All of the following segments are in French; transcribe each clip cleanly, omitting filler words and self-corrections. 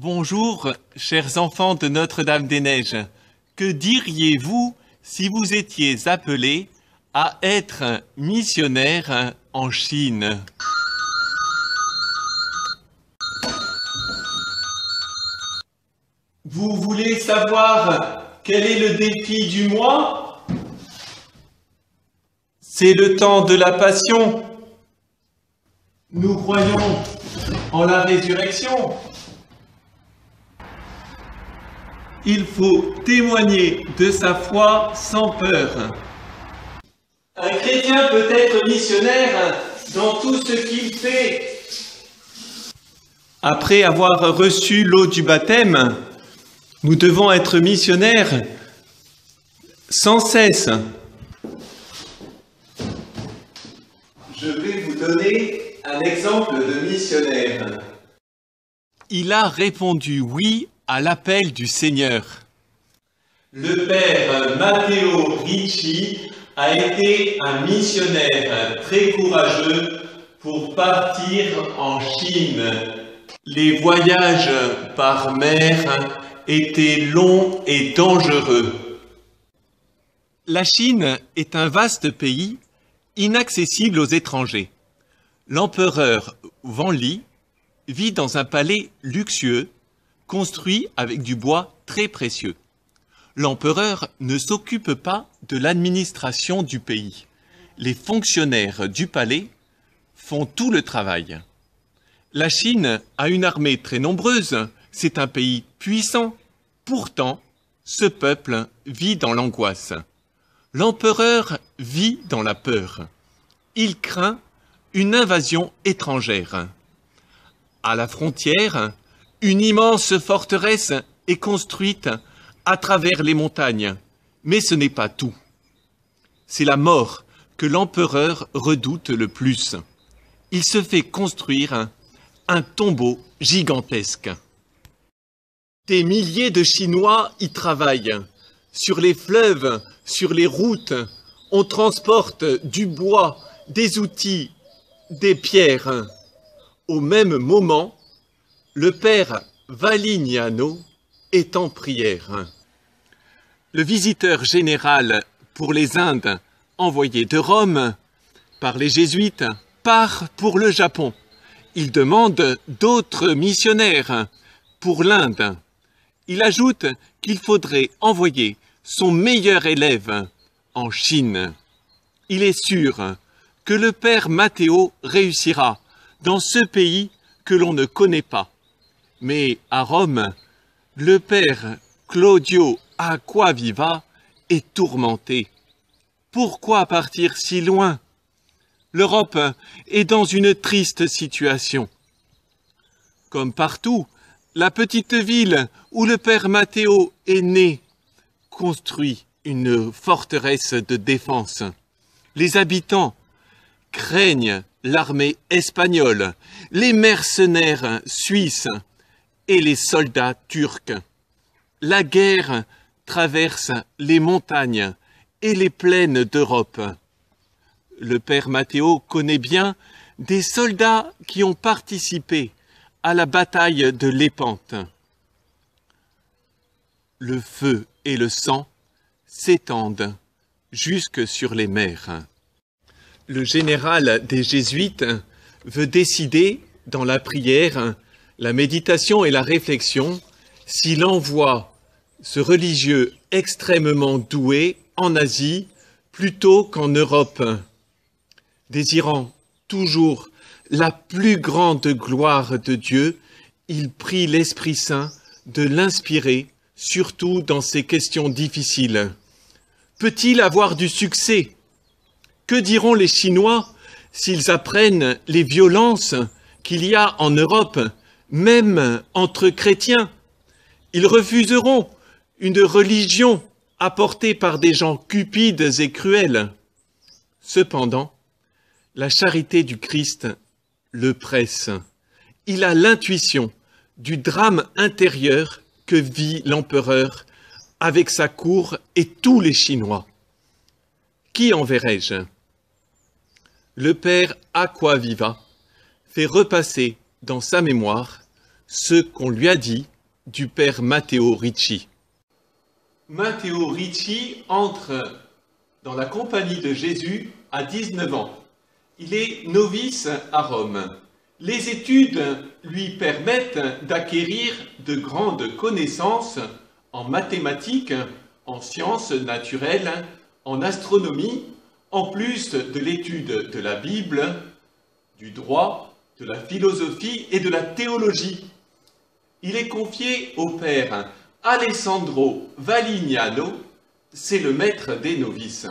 Bonjour, chers enfants de Notre-Dame-des-Neiges. Que diriez-vous si vous étiez appelés à être missionnaire en Chine? Vous voulez savoir quel est le défi du mois? C'est le temps de la Passion. Nous croyons en la résurrection. Il faut témoigner de sa foi sans peur. Un chrétien peut être missionnaire dans tout ce qu'il fait. Après avoir reçu l'eau du baptême, nous devons être missionnaires sans cesse. Je vais vous donner un exemple de missionnaire. Il a répondu oui à l'appel du Seigneur. Le père Matteo Ricci a été un missionnaire très courageux pour partir en Chine. Les voyages par mer étaient longs et dangereux. La Chine est un vaste pays inaccessible aux étrangers. L'empereur Wanli vit dans un palais luxueux construit avec du bois très précieux. L'empereur ne s'occupe pas de l'administration du pays. Les fonctionnaires du palais font tout le travail. La Chine a une armée très nombreuse, c'est un pays puissant. Pourtant, ce peuple vit dans l'angoisse. L'empereur vit dans la peur. Il craint une invasion étrangère. À la frontière, une immense forteresse est construite à travers les montagnes. Mais ce n'est pas tout. C'est la mort que l'empereur redoute le plus. Il se fait construire un tombeau gigantesque. Des milliers de Chinois y travaillent. Sur les fleuves, sur les routes, on transporte du bois, des outils, des pierres. Au même moment, le père Valignano est en prière. Le visiteur général pour les Indes, envoyé de Rome par les jésuites, part pour le Japon. Il demande d'autres missionnaires pour l'Inde. Il ajoute qu'il faudrait envoyer son meilleur élève en Chine. Il est sûr que le père Matteo réussira dans ce pays que l'on ne connaît pas. Mais à Rome, le père Claudio Acquaviva est tourmenté. Pourquoi partir si loin? L'Europe est dans une triste situation. Comme partout, la petite ville où le père Matteo est né construit une forteresse de défense. Les habitants craignent l'armée espagnole, les mercenaires suisses et les soldats turcs. La guerre traverse les montagnes et les plaines d'Europe. Le père Matteo connaît bien des soldats qui ont participé à la bataille de Lépante. Le feu et le sang s'étendent jusque sur les mers. Le général des Jésuites veut décider, dans la prière, la méditation et la réflexion, s'il envoie ce religieux extrêmement doué en Asie plutôt qu'en Europe. Désirant toujours la plus grande gloire de Dieu, il prie l'Esprit Saint de l'inspirer, surtout dans ces questions difficiles. Peut-il avoir du succès? Que diront les Chinois s'ils apprennent les violences qu'il y a en Europe, même entre chrétiens? Ils refuseront une religion apportée par des gens cupides et cruels. Cependant, la charité du Christ le presse. Il a l'intuition du drame intérieur que vit l'empereur avec sa cour et tous les Chinois. Qui enverrai-je? Le père Acquaviva fait repasser dans sa mémoire ce qu'on lui a dit du père Matteo Ricci. Matteo Ricci entre dans la compagnie de Jésus à 19 ans. Il est novice à Rome. Les études lui permettent d'acquérir de grandes connaissances en mathématiques, en sciences naturelles, en astronomie, en plus de l'étude de la Bible, du droit, de la philosophie et de la théologie. Il est confié au père Alessandro Valignano, c'est le maître des novices.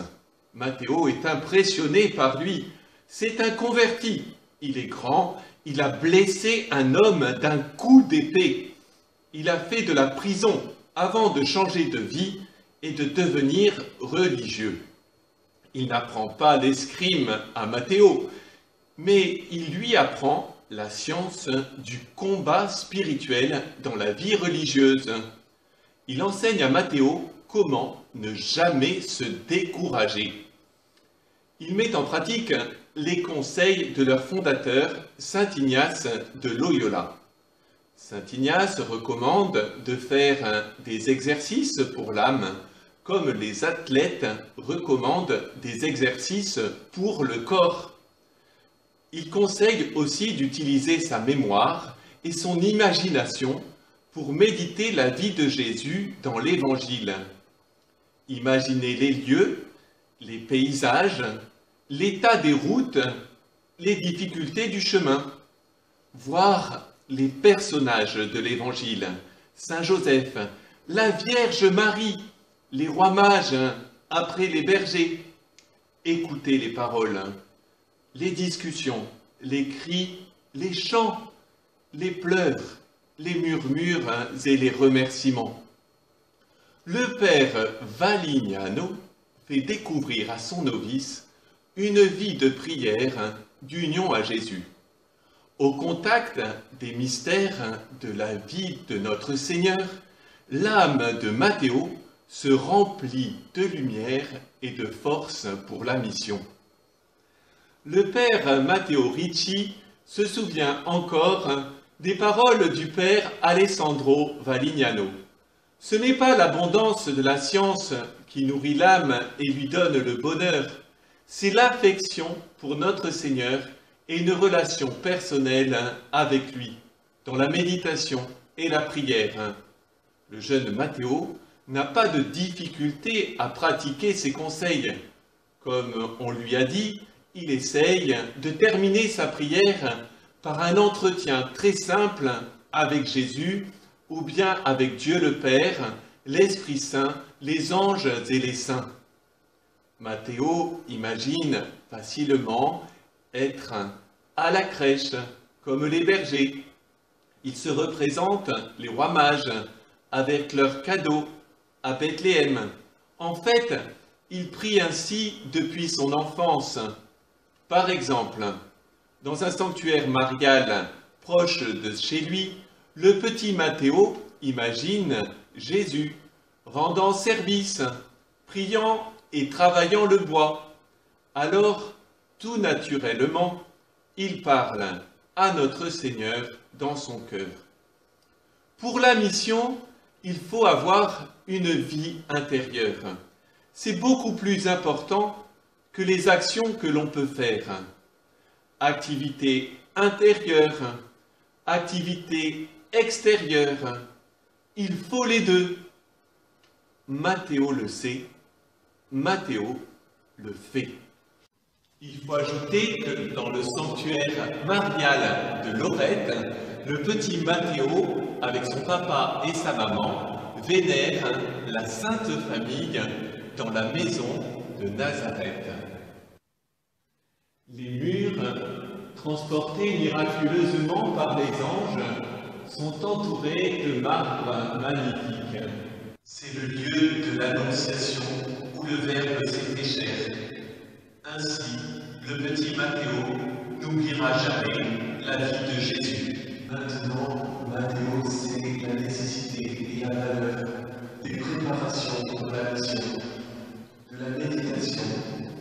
Matteo est impressionné par lui. C'est un converti. Il est grand, il a blessé un homme d'un coup d'épée. Il a fait de la prison avant de changer de vie et de devenir religieux. Il n'apprend pas l'escrime à Matteo, mais il lui apprend la science du combat spirituel dans la vie religieuse. Il enseigne à Matteo comment ne jamais se décourager. Il met en pratique les conseils de leur fondateur, Saint Ignace de Loyola. Saint Ignace recommande de faire des exercices pour l'âme, comme les athlètes recommandent des exercices pour le corps. Il conseille aussi d'utiliser sa mémoire et son imagination pour méditer la vie de Jésus dans l'Évangile. Imaginez les lieux, les paysages, l'état des routes, les difficultés du chemin. Voir les personnages de l'Évangile, Saint Joseph, la Vierge Marie, les rois mages, après les bergers. Écouter les paroles, les discussions, les cris, les chants, les pleurs, les murmures et les remerciements. Le père Valignano fait découvrir à son novice une vie de prière, d'union à Jésus. Au contact des mystères de la vie de notre Seigneur, l'âme de Matteo se remplit de lumière et de force pour la mission. Le père Matteo Ricci se souvient encore des paroles du père Alessandro Valignano. Ce n'est pas l'abondance de la science qui nourrit l'âme et lui donne le bonheur, c'est l'affection pour notre Seigneur et une relation personnelle avec lui, dans la méditation et la prière. Le jeune Matteo n'a pas de difficulté à pratiquer ses conseils. Comme on lui a dit, il essaye de terminer sa prière par un entretien très simple avec Jésus ou bien avec Dieu le Père, l'Esprit Saint, les anges et les saints. Matteo imagine facilement être à la crèche, comme les bergers. Il se représente les rois mages avec leurs cadeaux à Bethléem. En fait, il prie ainsi depuis son enfance. Par exemple, dans un sanctuaire marial proche de chez lui, le petit Matteo imagine Jésus rendant service, priant et travaillant le bois. Alors, tout naturellement, il parle à notre Seigneur dans son cœur. Pour la mission, il faut avoir une vie intérieure. C'est beaucoup plus important que les actions que l'on peut faire. Activité intérieure, activité extérieure, il faut les deux. Matteo le sait, Matteo le fait. Il faut ajouter que dans le sanctuaire marial de Lorette, le petit Matteo, avec son papa et sa maman, vénère la Sainte Famille dans la maison de Nazareth. Les murs, transportés miraculeusement par les anges, sont entourés de marbre magnifique. C'est le lieu de l'Annonciation où le Verbe s'est fait chair. Ainsi, le petit Matteo n'oubliera jamais la vie de Jésus. Maintenant, Matteo sait la nécessité et la valeur des préparations pour la mission, de la méditation,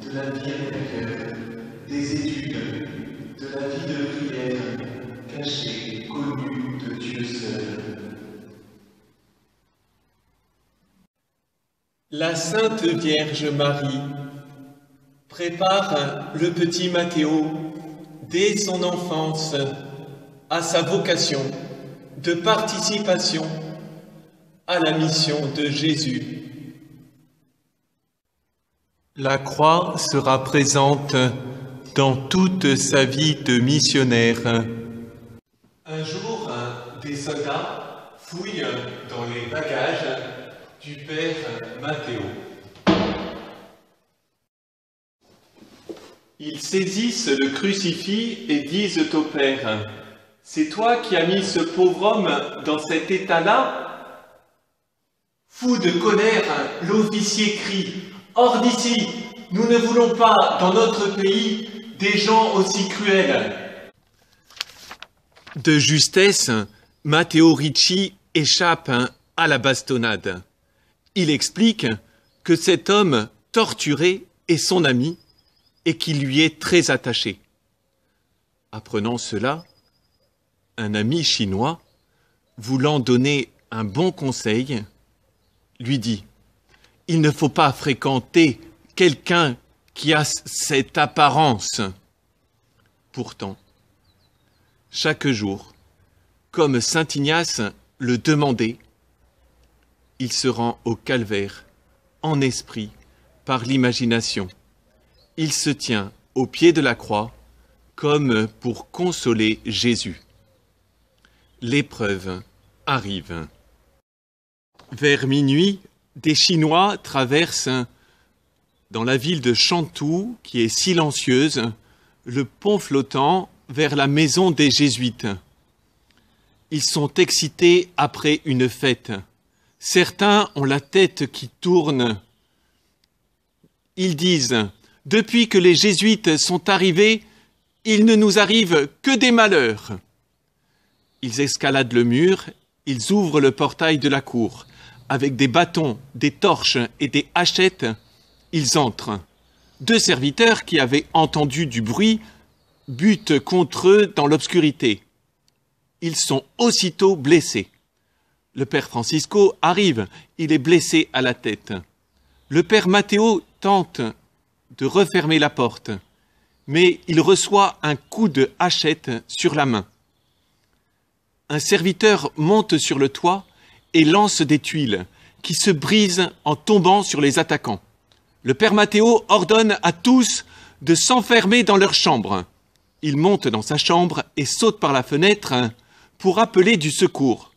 de la vie intérieure, des études, de la vie de prière, cachée, connue de Dieu La Sainte Vierge Marie prépare le petit Matthéo dès son enfance à sa vocation de participation à la mission de Jésus. La croix sera présente dans toute sa vie de missionnaire. Un jour, des soldats fouillent dans les bagages du père Matthéo. Ils saisissent le crucifix et disent au père: « C'est toi qui as mis ce pauvre homme dans cet état-là » Fou de colère, l'officier crie: « Hors d'ici! Nous ne voulons pas, dans notre pays, des gens aussi cruels !» De justesse, Matteo Ricci échappe à la bastonnade. Il explique que cet homme torturé est son ami et qu'il lui est très attaché. Apprenant cela, un ami chinois, voulant donner un bon conseil, lui dit: « Il ne faut pas fréquenter quelqu'un qui a cette apparence. » Pourtant, chaque jour, comme saint Ignace le demandait, il se rend au calvaire, en esprit, par l'imagination. Il se tient au pied de la croix, comme pour consoler Jésus. L'épreuve arrive. Vers minuit, des Chinois traversent, dans la ville de Chantou, qui est silencieuse, le pont flottant vers la maison des Jésuites. Ils sont excités après une fête. Certains ont la tête qui tourne. Ils disent: « Depuis que les Jésuites sont arrivés, il ne nous arrive que des malheurs. » Ils escaladent le mur, ils ouvrent le portail de la cour. Avec des bâtons, des torches et des hachettes, ils entrent. Deux serviteurs qui avaient entendu du bruit butent contre eux dans l'obscurité. Ils sont aussitôt blessés. Le père Francisco arrive, il est blessé à la tête. Le père Matthéo tente de refermer la porte, mais il reçoit un coup de hachette sur la main. Un serviteur monte sur le toit et lance des tuiles qui se brisent en tombant sur les attaquants. Le père Matthéo ordonne à tous de s'enfermer dans leur chambre. Il monte dans sa chambre et saute par la fenêtre pour appeler du secours.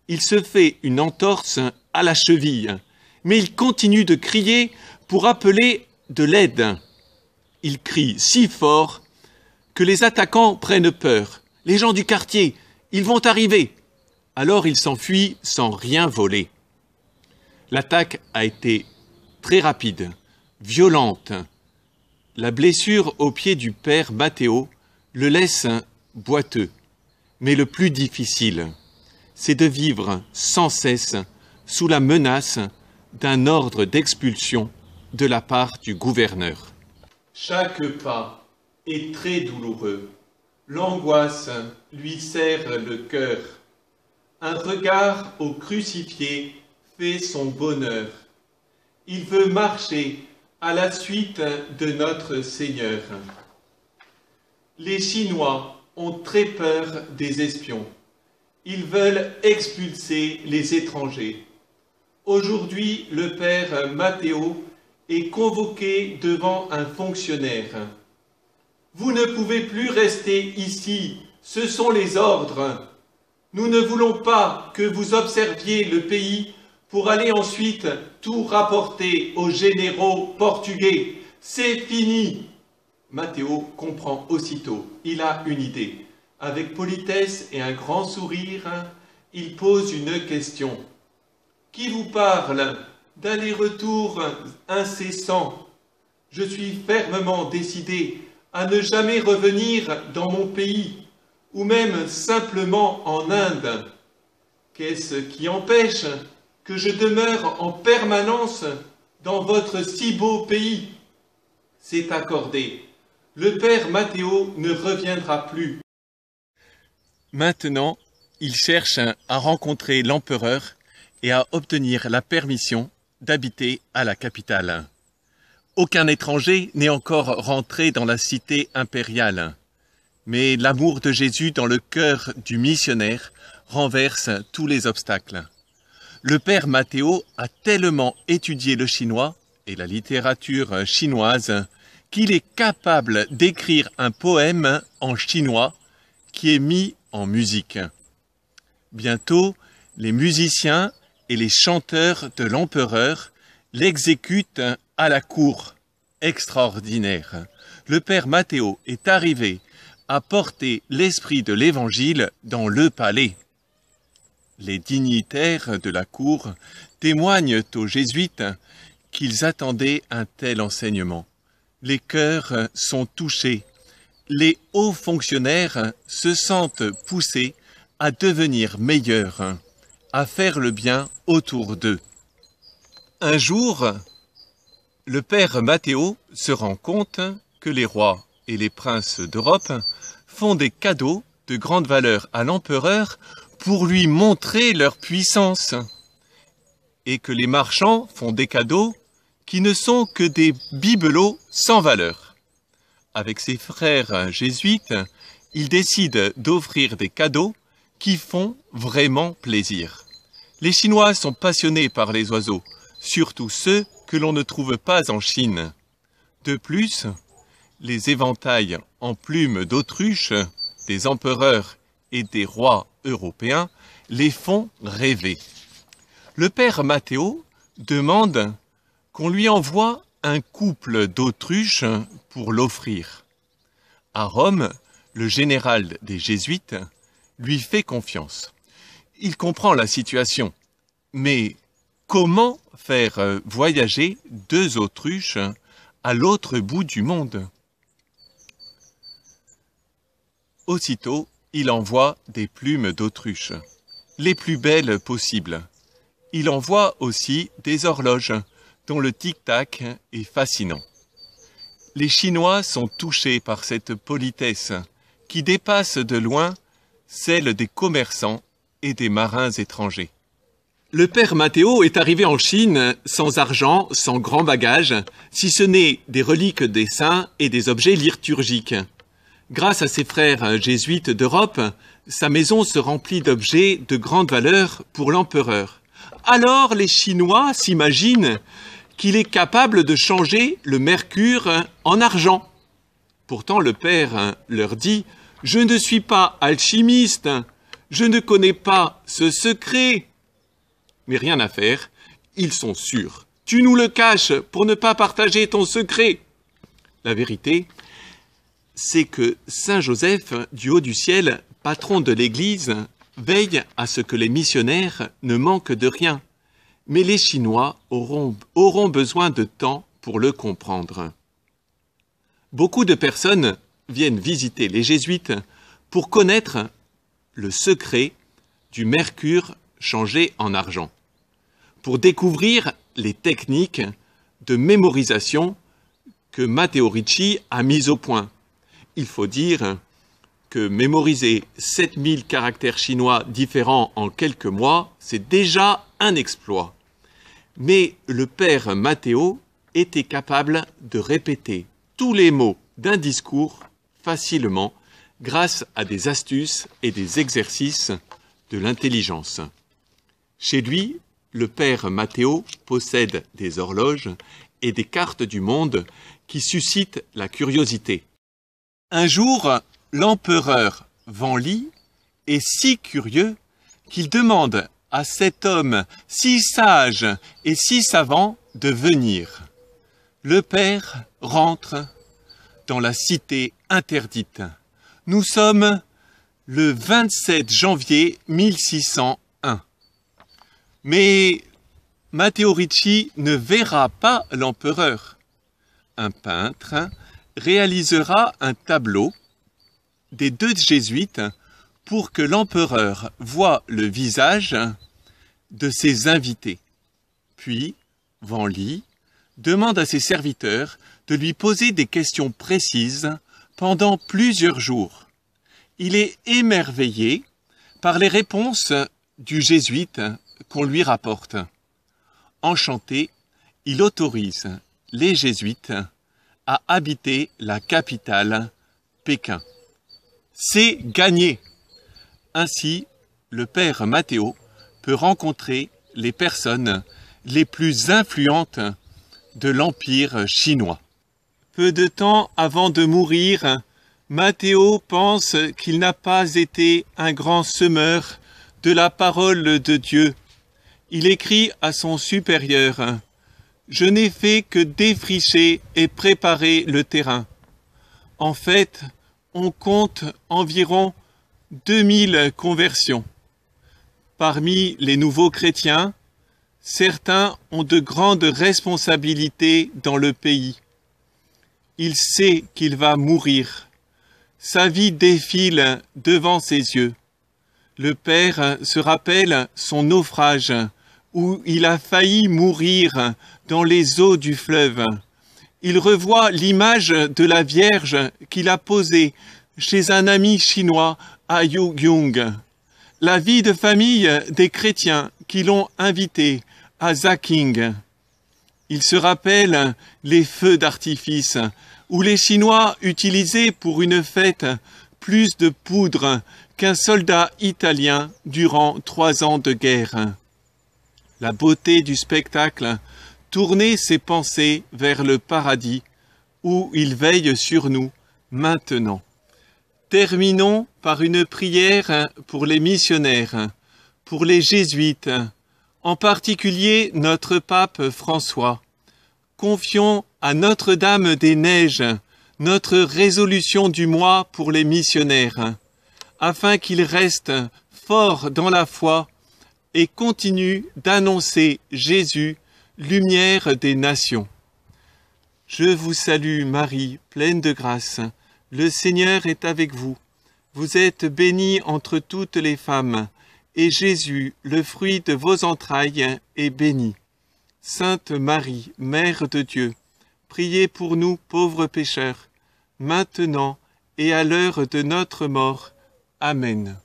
Il se fait une entorse à la cheville, mais il continue de crier pour appeler de l'aide. Il crie si fort que les attaquants prennent peur. Les gens du quartier, ils vont arriver. Alors il s'enfuit sans rien voler. L'attaque a été très rapide, violente. La blessure au pied du père Matthéo le laisse boiteux. Mais le plus difficile, c'est de vivre sans cesse sous la menace d'un ordre d'expulsion de la part du gouverneur. Chaque pas est très douloureux. L'angoisse lui serre le cœur. Un regard au crucifié fait son bonheur. Il veut marcher à la suite de notre Seigneur. Les Chinois ont très peur des espions. Ils veulent expulser les étrangers. Aujourd'hui, le père Matthéo est convoqué devant un fonctionnaire. « Vous ne pouvez plus rester ici, ce sont les ordres. Nous ne voulons pas que vous observiez le pays pour aller ensuite tout rapporter aux généraux portugais. C'est fini !» Matthéo comprend aussitôt, il a une idée. Avec politesse et un grand sourire, il pose une question. « Qui vous parle d'aller-retour incessant? Je suis fermement décidé à ne jamais revenir dans mon pays, ou même simplement en Inde. Qu'est-ce qui empêche que je demeure en permanence dans votre si beau pays? C'est accordé. Le père Matthéo ne reviendra plus. » Maintenant, il cherche à rencontrer l'empereur et à obtenir la permission d'habiter à la capitale. Aucun étranger n'est encore rentré dans la cité impériale. Mais l'amour de Jésus dans le cœur du missionnaire renverse tous les obstacles. Le père Matteo a tellement étudié le chinois et la littérature chinoise qu'il est capable d'écrire un poème en chinois qui est mis en musique. Bientôt, les musiciens et les chanteurs de l'empereur l'exécutent à la cour. Extraordinaire. Le père Matteo est arrivé à porter l'esprit de l'Évangile dans le palais. Les dignitaires de la cour témoignent aux jésuites qu'ils attendaient un tel enseignement. Les cœurs sont touchés. Les hauts fonctionnaires se sentent poussés à devenir meilleurs, à faire le bien autour d'eux. Un jour, le père Matteo se rend compte que les rois et les princes d'Europe font des cadeaux de grande valeur à l'empereur pour lui montrer leur puissance, et que les marchands font des cadeaux qui ne sont que des bibelots sans valeur. Avec ses frères jésuites, il décide d'offrir des cadeaux qui font vraiment plaisir. Les Chinois sont passionnés par les oiseaux, surtout ceux que l'on ne trouve pas en Chine. De plus, les éventails en plumes d'autruche des empereurs et des rois européens les font rêver. Le père Matteo demande qu'on lui envoie un couple d'autruches pour l'offrir. À Rome, le général des Jésuites lui fait confiance. Il comprend la situation, mais comment faire voyager 2 autruches à l'autre bout du monde? Aussitôt, il envoie des plumes d'autruche, les plus belles possibles. Il envoie aussi des horloges, dont le tic-tac est fascinant. Les Chinois sont touchés par cette politesse qui dépasse de loin celle des commerçants et des marins étrangers. Le père Matteo est arrivé en Chine sans argent, sans grand bagage, si ce n'est des reliques des saints et des objets liturgiques. Grâce à ses frères jésuites d'Europe, sa maison se remplit d'objets de grande valeur pour l'empereur. Alors les Chinois s'imaginent qu'il est capable de changer le mercure en argent. Pourtant le père leur dit « Je ne suis pas alchimiste, je ne connais pas ce secret. » Mais rien à faire, ils sont sûrs. Tu nous le caches pour ne pas partager ton secret. La vérité, c'est que Saint Joseph, du haut du ciel, patron de l'Église, veille à ce que les missionnaires ne manquent de rien. Mais les Chinois auront besoin de temps pour le comprendre. Beaucoup de personnes viennent visiter les jésuites pour connaître le secret du mercure changé en argent, pour découvrir les techniques de mémorisation que Matteo Ricci a mises au point. Il faut dire que mémoriser 7000 caractères chinois différents en quelques mois, c'est déjà un exploit. Mais le père Matteo était capable de répéter tous les mots d'un discours facilement grâce à des astuces et des exercices de l'intelligence. Chez lui, le père Matteo possède des horloges et des cartes du monde qui suscitent la curiosité. Un jour, l'empereur Wanli est si curieux qu'il demande à cet homme si sage et si savant de venir. Le père rentre dans la cité interdite. Nous sommes le 27 janvier 1601. Mais Matteo Ricci ne verra pas l'empereur. Un peintre réalisera un tableau des 2 jésuites pour que l'empereur voie le visage de ses invités. Puis, Wanli demande à ses serviteurs de lui poser des questions précises pendant plusieurs jours. Il est émerveillé par les réponses du jésuite qu'on lui rapporte. enchanté, il autorise les jésuites à habiter la capitale, Pékin. C'est gagné. Ainsi, le père Matteo peut rencontrer les personnes les plus influentes de l'Empire chinois. Peu de temps avant de mourir, Matteo pense qu'il n'a pas été un grand semeur de la parole de Dieu. Il écrit à son supérieur « Je n'ai fait que défricher et préparer le terrain. » En fait, on compte environ 2000 conversions. Parmi les nouveaux chrétiens, certains ont de grandes responsabilités dans le pays. Il sait qu'il va mourir. Sa vie défile devant ses yeux. Le père se rappelle son naufrage où il a failli mourir dans les eaux du fleuve. Il revoit l'image de la Vierge qu'il a posée chez un ami chinois à Yugyung. La vie de famille des chrétiens qui l'ont invité à Zaking. Il se rappelle les feux d'artifice où les Chinois utilisaient pour une fête plus de poudre qu'un soldat italien durant 3 ans de guerre. La beauté du spectacle tournait ses pensées vers le paradis où il veille sur nous maintenant. Terminons par une prière pour les missionnaires, pour les jésuites, en particulier notre pape François. Confions à Notre-Dame des Neiges notre résolution du mois pour les missionnaires, afin qu'ils restent forts dans la foi et continuent d'annoncer Jésus, lumière des nations. Je vous salue Marie, pleine de grâce. Le Seigneur est avec vous. Vous êtes bénie entre toutes les femmes, et Jésus, le fruit de vos entrailles, est béni. Sainte Marie, Mère de Dieu, priez pour nous pauvres pécheurs, maintenant et à l'heure de notre mort. Amen.